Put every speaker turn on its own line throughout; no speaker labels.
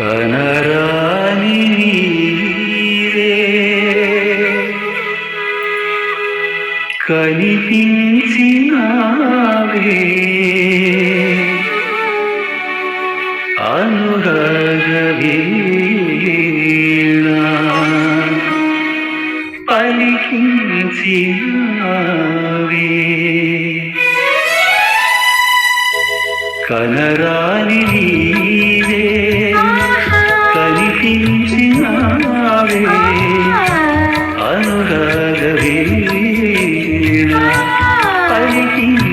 కనరాని నీవే కనిపించినావే అనురాగ వీణా పలికించినావే కనరాని నీవే కనిపించినావే అనురాగ వీణా పలికించినావే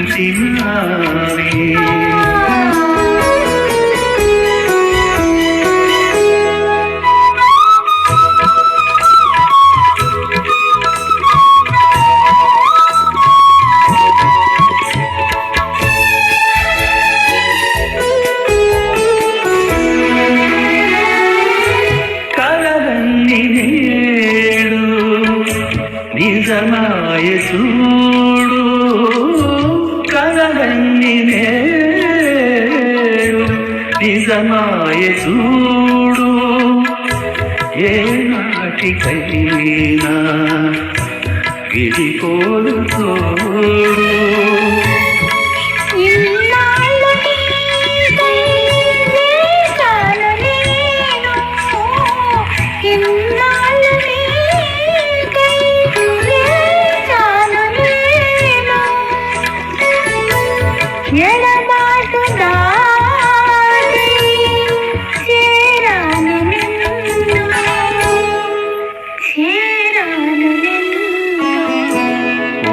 నిజమాయ చూడు కలగన్ని నేడు నిజమాయ చూడు ఏ నాటికైనా విడిపోడు తోడు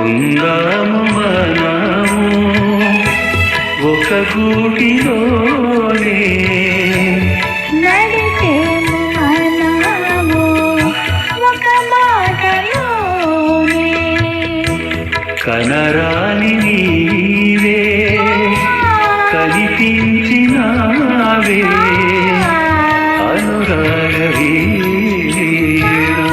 ఉందాము మనము ఒక గూటిలోనే
నడిచేము మనము ఒక మాటలోనే
కనరాని నీవే కనిపించినావే అనురాగ వీణా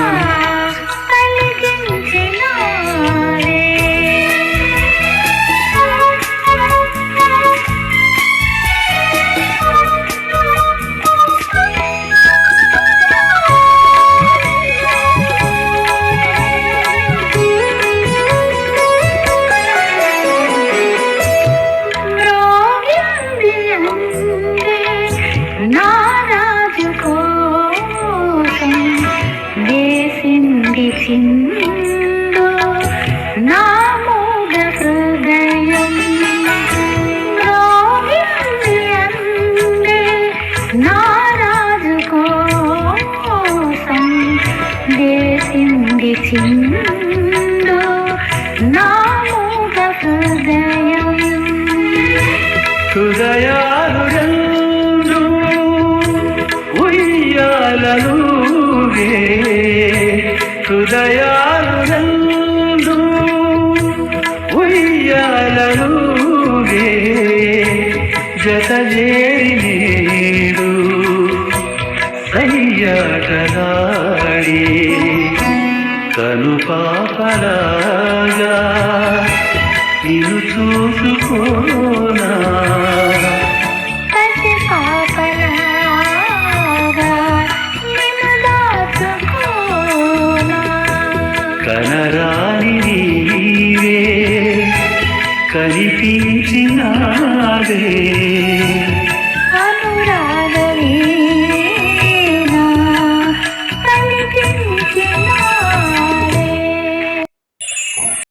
చిందు నా మూగ హృదయం రోగియందే నా రాజు కోసం దేశింది చిందు నా మూగ హృదయం
హృదయాలు రెండు ఉయ్యాలలుగే హృదయాలు రెండు ఉయ్యాలలుగే జతజేరి నేడు సయ్యాటలాడి కను పాపలాగా నిన్ను చూసుకోనా కనరాని నీవే కనిపించినావే